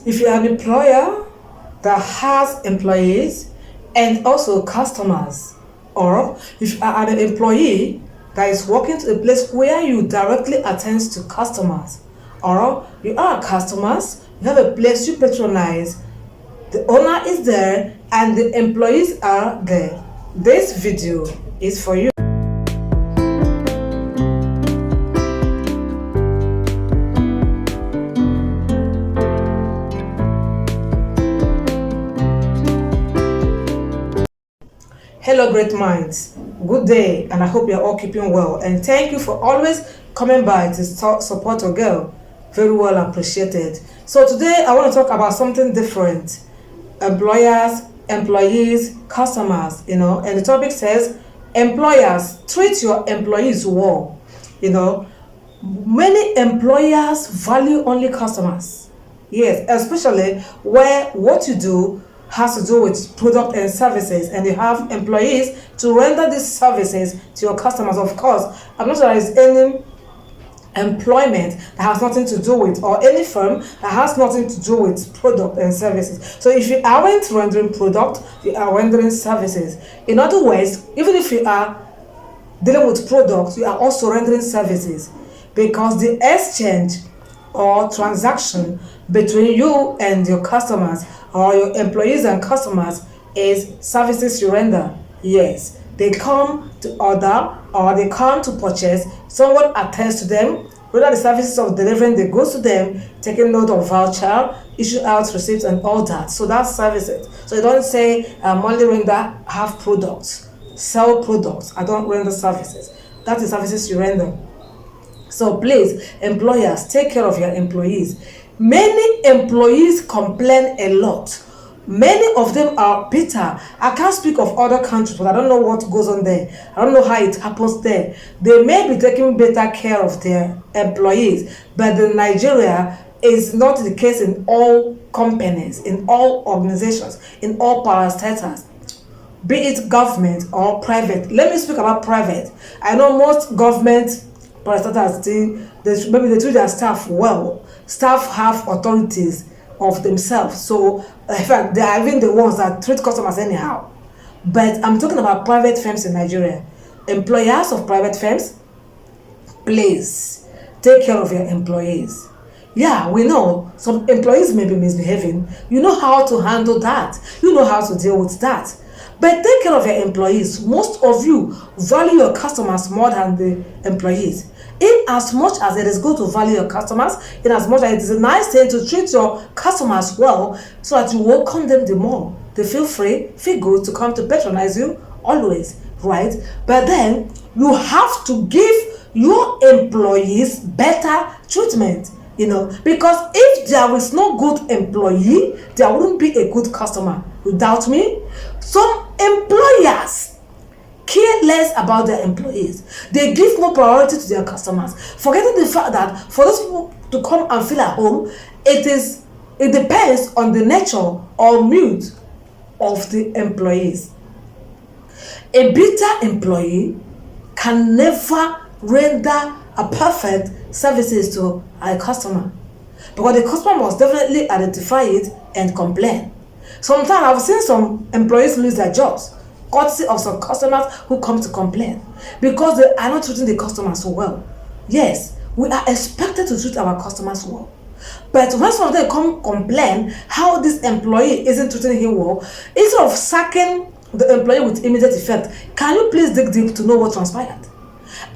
If you're an employer that has employees and also customers, or if you are an employee that is working to a place where you directly attend to customers, or you are customers, you have a place you patronize, the owner is there and the employees are there, this video is for you. Hello, great minds. Good day, and I hope you're all keeping well. And thank you for always coming by to support your girl. Very well appreciated. So today I want to talk about something different. Employers, employees, customers, and the topic says, employers, treat your employees well. Many employers value only customers. Yes, especially where what you do has to do with product and services, and you have employees to render these services to your customers. Of course, I'm not sure there is any employment that has nothing to do with, or any firm that has nothing to do with product and services. So if you aren't rendering product, you are rendering services. In other words, even if you are dealing with products, you are also rendering services, because the exchange or transaction between you and your customers, or your employees and customers, is services you render. Yes, they come to order or they come to purchase, someone attends to them, whether the services of delivering the goods to them, taking note of voucher, issue out receipts and all that. So that's services. So you don't say only render, have products, sell products, I don't render services. That is services you render. So please, employers, take care of your employees. Many employees complain a lot. Many of them are bitter. I can't speak of other countries, but I don't know what goes on there. I don't know how it happens there. They may be taking better care of their employees, but in Nigeria is not the case in all companies, in all organizations, in all parastatals, be it government or private. Let me speak about private. I know most government parastatals, maybe they treat their staff well. Staff have authorities of themselves, so in fact they are even the ones that treat customers anyhow. But I'm talking about private firms in Nigeria. Employers of private firms, please take care of your employees. Yeah, we know some employees may be misbehaving. You know how to handle that, you know how to deal with that. But take care of your employees. Most of you value your customers more than the employees. In as much as it is good to value your customers, in as much as it is a nice thing to treat your customers well, so that you welcome them the more. They feel free, feel good to come to patronize you always, right? But then you have to give your employees better treatment, because if there is no good employee, there wouldn't be a good customer. You doubt me? Some employers care less about their employees. They give more priority to their customers, forgetting the fact that for those people to come and feel at home, it depends on the nature or mood of the employees. A bitter employee can never render a perfect services to a customer, because the customer must definitely identify it and complain. Sometimes I've seen some employees lose their jobs courtesy of some customers who come to complain, because they are not treating the customers so well. Yes, we are expected to treat our customers well, but when some of them come complain how this employee isn't treating him well, instead of sacking the employee with immediate effect, can you please dig deep to know what transpired?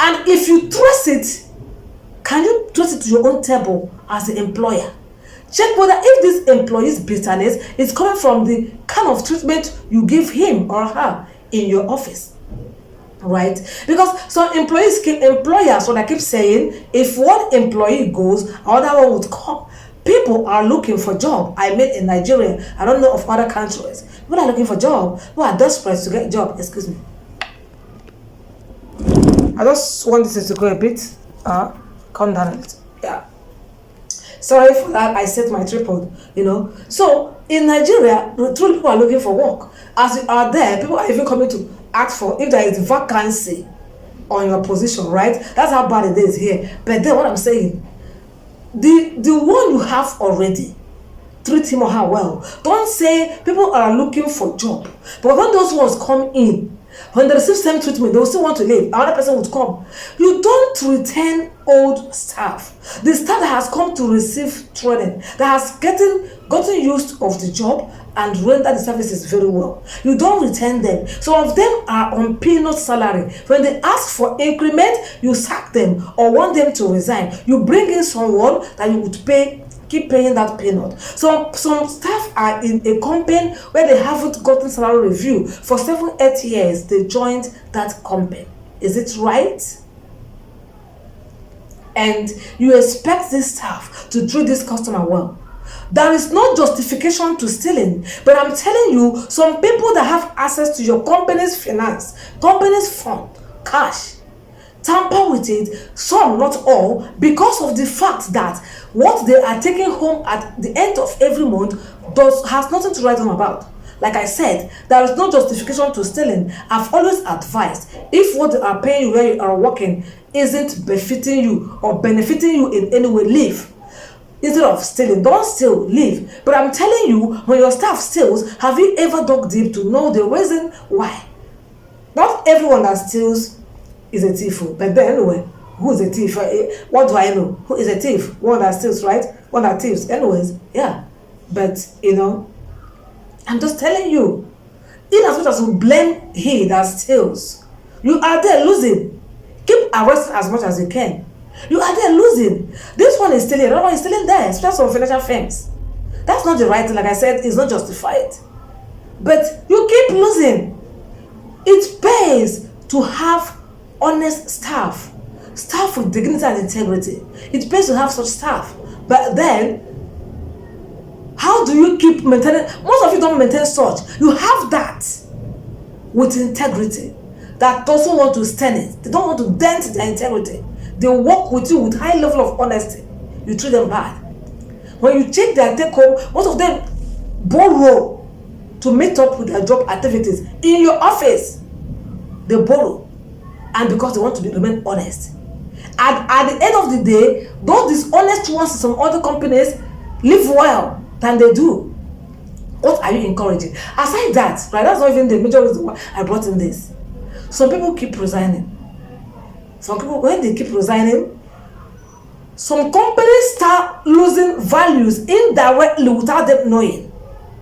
And if you trace it, can you trace it to your own table as the employer? Check whether if this employee's bitterness is coming from the kind of treatment you give him or her in your office, right? Because some employers, what I keep saying, if one employee goes, another one would come. People are looking for job. I mean, in Nigeria, I don't know of other countries. People are looking for job. People are desperate to get a job. Excuse me. I just want this to go a bit. Calm down a little. Yeah. Sorry for that, I set my tripod, So in Nigeria, truly people are looking for work. As you are there, people are even coming to ask for if there is vacancy on your position, right? That's how bad it is here. But then what I'm saying, the one you have already, treat him or her well. Don't say people are looking for job. But when those ones come in, when they receive same treatment, they will still want to leave. Another person would come. You don't retain old staff. The staff that has come to receive training, that has gotten used of the job and render the services very well. You don't retain them. Some of them are on peanut salary. When they ask for increment, you sack them or want them to resign. You bring in someone that you would keep paying that peanut. Some staff are in a company where they haven't gotten salary review for 7-8 years. They joined that company. Is it right? And you expect this staff to treat this customer well. There is no justification to stealing, but I'm telling you, some people that have access to your company's finance, company's fund, cash, tamper with it, some, not all, because of the fact that what they are taking home at the end of every month has nothing to write home about. Like I said, there is no justification to stealing. I've always advised, if what they are paying you where you are working isn't befitting you or benefiting you in any way, leave. Instead of stealing, don't steal, leave. But I'm telling you, when your staff steals, have you ever dug deep to know the reason why? Not everyone that steals is a thief. But then anyway, who is a thief? What do I know? Who is a thief? One that steals, right? One that thieves. Anyways, yeah. But, I'm just telling you, in as much as you blame he that steals, you are there losing. Keep arresting as much as you can. You are there losing. This one is stealing, another one is stealing there, especially some financial firms. That's not the right thing. Like I said, it's not justified. But you keep losing. It pays to have honest staff with dignity and integrity. It pays to have such staff. But then, how do you keep maintaining? Most of you don't maintain such. You have that with integrity that doesn't want to stand it. They don't want to dent their integrity. They work with you with high level of honesty. You treat them bad. When you check their take home, most of them borrow to meet up with their job activities in your office. They borrow, and because they want to remain honest. And at the end of the day, those dishonest ones in some other companies live well than they do. What are you encouraging? Aside that, right? That's not even the major reason why I brought in this. Some people keep resigning. Some people, when they keep resigning, some companies start losing values indirectly without them knowing.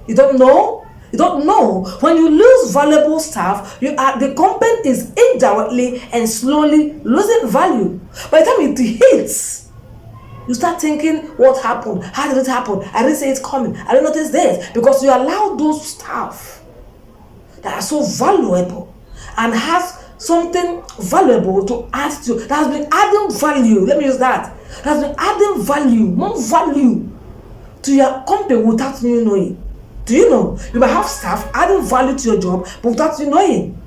You don't know? You don't know. When you lose valuable staff, the company is indirectly and slowly losing value. By the time it hits, you start thinking, what happened? How did it happen? I didn't say it's coming. I didn't notice this. Because you allow those staff that are so valuable and has something valuable to add to, that has been adding value. Let me use that. That has been adding value, more value to your company without you knowing. Do you know? You might have staff adding value to your job, but without you knowing.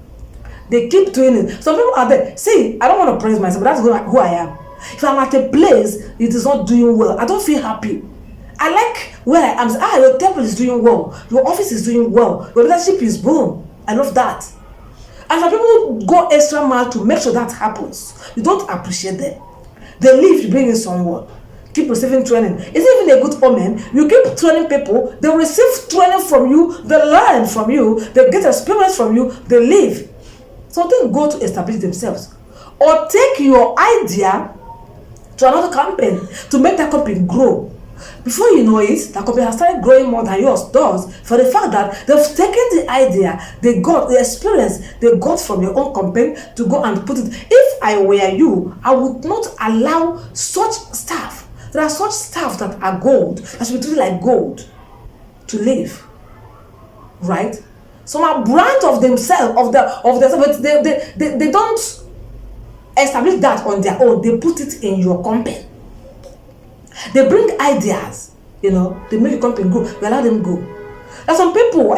They keep doing it. Some people are there. See, I don't want to praise myself, but that's who I am. If I'm at a place it is not doing well, I don't feel happy. I like where I am. Your temple is doing well. Your office is doing well. Your leadership is boom. I love that. And some people go extra mile to make sure that happens. You don't appreciate them. They leave, you bring in someone. Keep receiving training. It's even a good omen. You keep training people, they receive training from you, they learn from you, they get experience from you, they leave. So they go to establish themselves. Or take your idea to another company to make that company grow. Before you know it, that company has started growing more than yours does, for the fact that they've taken the idea, they got the experience they got from your own company to go and put it. If I were you, I would not allow such staff. There are such staff that are gold, that should be treated like gold, to live. Right? Some are brand of themselves, but they don't establish that on their own. They put it in your company. They bring ideas, they make the company grow. You allow them go. There's some people,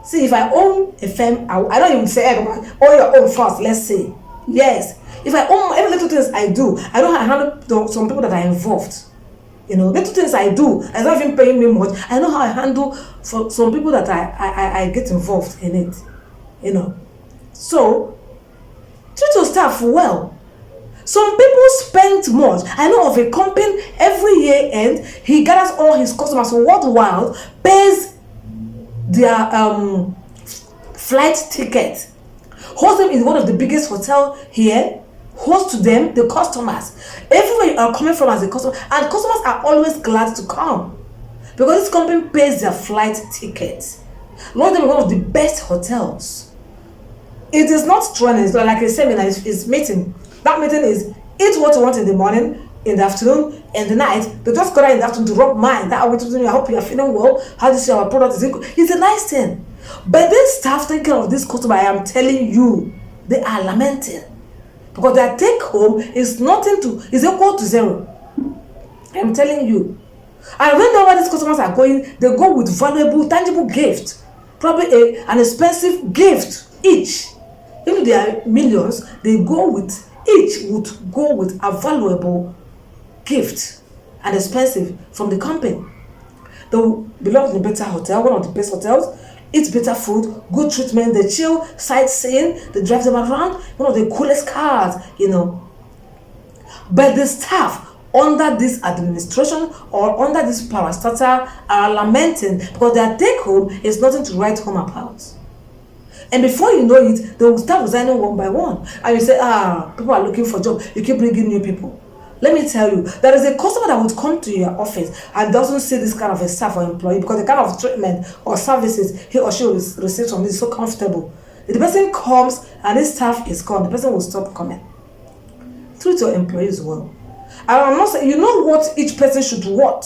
see, if I own a firm, I don't even say own your own first, let's say. Yes. If I own every little things I do, I don't handle some people that are involved. Little things I do, it's not even paying me much. I know how I handle for some people that I get involved in it. So treat your staff well. Some people spend much. I know of a company every year end, he gathers all his customers worldwide, pays their flight ticket, host them in one of the biggest hotel here, host to them the customers everywhere you are coming from as a customer, and customers are always glad to come because this company pays their flight tickets, load them in one of the best hotels. It is not training, it's like a seminar, it's meeting. That meeting is eat what you want in the morning, in the afternoon, and the night. They just go there in the afternoon to rub mind. That I hope you are feeling well. How do you see our product? It's a nice thing. But this staff taking care of this customer, I am telling you, they are lamenting. Because their take home is equal to zero. I am telling you. And whenever these customers are going, they go with valuable, tangible gift. Probably an expensive gift each. Even if they are millions, each would go with a valuable gift and expensive from the company. They will belong to the better hotel, one of the best hotels, eat better food, good treatment, they chill, sightseeing, they drive them around, one of the coolest cars, But the staff under this administration or under this parastatal are lamenting because their take home is nothing to write home about. And before you know it, they will start resigning one by one. And you say, people are looking for jobs. You keep bringing new people. Let me tell you, there is a customer that would come to your office and doesn't see this kind of a staff or employee because the kind of treatment or services he or she will receive from this is so comfortable. If the person comes and this staff is gone, the person will stop coming. Treat your employees well. And I'm not saying, you know what each person should what.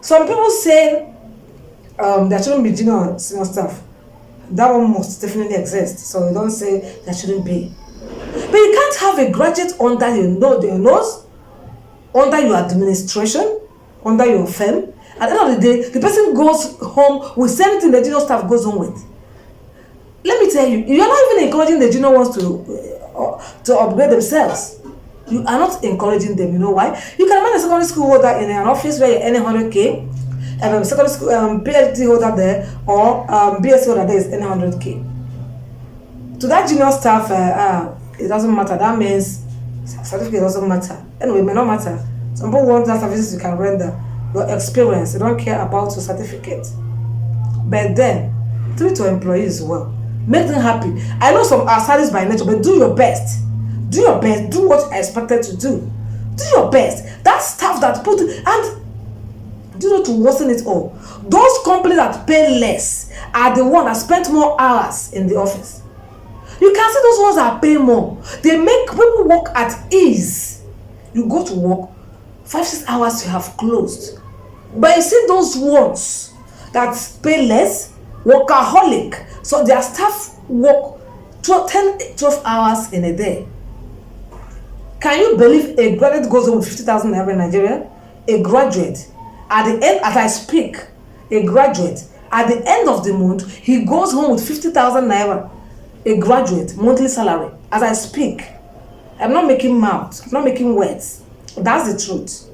Some people say there shouldn't be junior or senior staff. That one must definitely exist. So you don't say there shouldn't be. But you can't have a graduate under your nose, under your administration, under your firm. At the end of the day, the person goes home with the same thing the junior staff goes home with. Let me tell you, you are not even encouraging the junior ones to upgrade themselves. You are not encouraging them. You know why? You can imagine a secondary school holder in an office where you're earning 100K, and a secondary school PhD holder there or BSc holder there is earning 100K. To that junior staff, it doesn't matter. That means certificate doesn't matter. Anyway, it may not matter. Some people want that services you can render, your experience. They don't care about your certificate. But then, treat your employees well. Make them happy. I know some are sadist by nature, but do your best. Do your best. Do what I expected to do. Do your best. That staff that put and do not to worsen it all. Those companies that pay less are the ones that spend more hours in the office. You can see those ones that pay more. They make people work at ease. You go to work, 5-6 hours you have closed. But you see those ones that pay less, workaholic. So their staff work 10-12 hours in a day. Can you believe a graduate goes home with 50,000 naira in Nigeria? A graduate, at the end, as I speak, a graduate, at the end of the month, he goes home with 50,000 naira. A graduate, monthly salary, as I speak. I'm not making mouth, I'm not making words. That's the truth.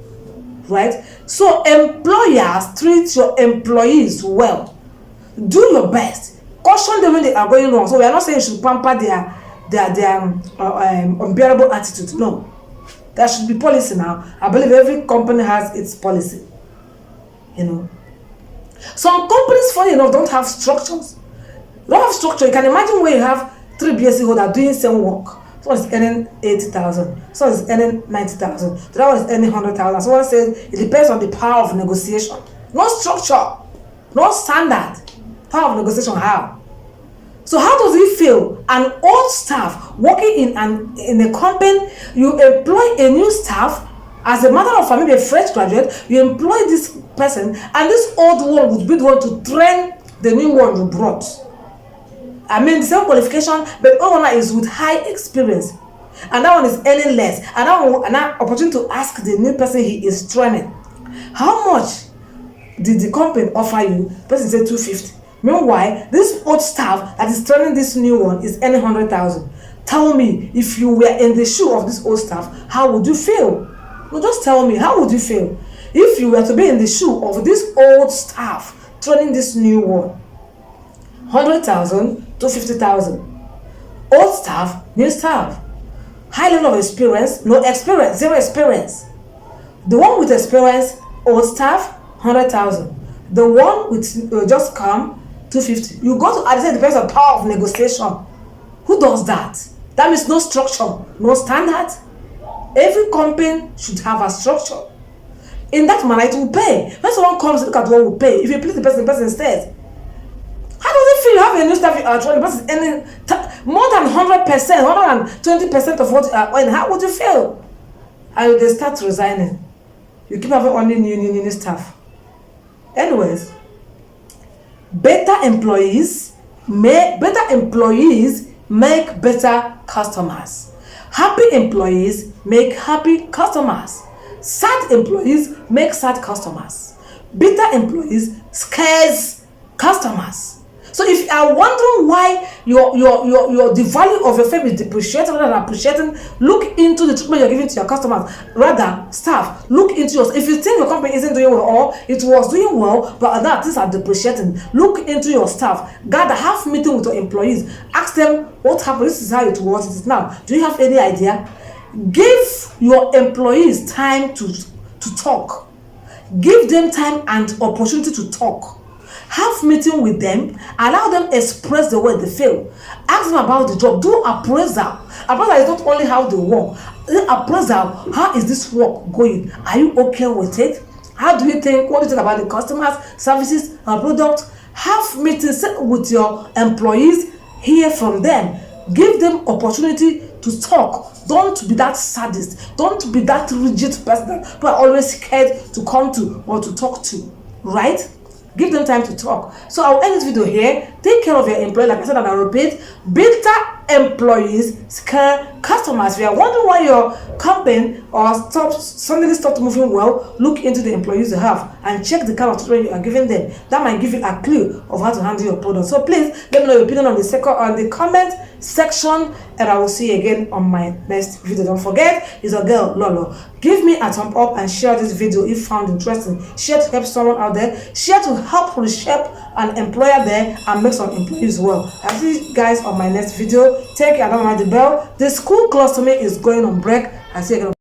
Right? So employers, treat your employees well. Do your best. Caution them when they are going wrong. So we are not saying you should pamper their unbearable attitude. No. There should be policy now. I believe every company has its policy. Some companies, funny enough, don't have structures. Don't have structure. You can imagine where you have 3 BSc holders doing same work. Someone is earning 80,000. Someone is earning 90,000. The other one is earning 100,000. Someone says it depends on the power of negotiation. No structure. No standard. Power of negotiation, how? So how does it feel? An old staff working in a company, you employ a new staff. As a matter of fact, maybe a fresh graduate, you employ this person, and this old one would be the one to train the new one you brought. I mean, the same qualification, but all one is with high experience, and that one is earning less, and that one an opportunity to ask the new person he is training, how much did the company offer you? The person said 250. Meanwhile, this old staff that is training this new one is earning 100,000. Tell me, if you were in the shoe of this old staff, how would you feel? No, just tell me, how would you feel if you were to be in the shoe of this old staff training this new one? 100,000 to 50,000. Old staff, new staff. high level of experience, no experience, zero experience. The one with experience, old staff, 100,000. The one with just come, 250. You go to, it depends on power of negotiation. Who does that? That means no structure, no standard. Every company should have a structure. In that manner, it will pay. When someone comes, look at what we pay. If you please the person says, how does it feel? You have a new staff, the person earning more than 100%, 120% of what you are earning. How would you feel? And they start resigning. You keep having only new staff. Anyways, better employees make better customers. Happy employees make happy customers. Sad employees make sad customers. Bitter employees scares customers. So if you are wondering why the value of your firm is depreciating rather than appreciating, look into the treatment you're giving to your customers. Rather, staff, look into yours. If you think your company isn't doing well or it was doing well, but now things are depreciating, look into your staff. Gather, have meeting with your employees. Ask them what happened. This is how it was now. Do you have any idea? Give your employees time to talk. Give them time and opportunity to talk. Have meeting with them, allow them express the way they feel. Ask them about the job. Do appraisal. Appraisal is not only how they work. Appraisal, how is this work going? Are you okay with it? How do you think? What do you think about the customers, services, and product? Have meetings with your employees. Hear from them. Give them opportunity to talk. Don't be that sadist. Don't be that rigid person that people are always scared to come to or to talk to. Right? Give them time to talk. So I'll end this video here. Take care of your employees. Like I said, and I repeat, better employees scare customers. If you are wondering why your company suddenly stopped moving well, look into the employees you have and check the kind of treatment you are giving them. That might give you a clue of how to handle your product. So please let me know your opinion on the comment section, and I will see you again on my next video. Don't forget, it's your girl Lolo. Give me a thumb up and share this video if found interesting. Share to help someone out there. Share to help reshape an employer there and make some employees well. I'll see you guys on my next video. Take care. Don't mind the bell. The school close to me is going on break. I'll see you again.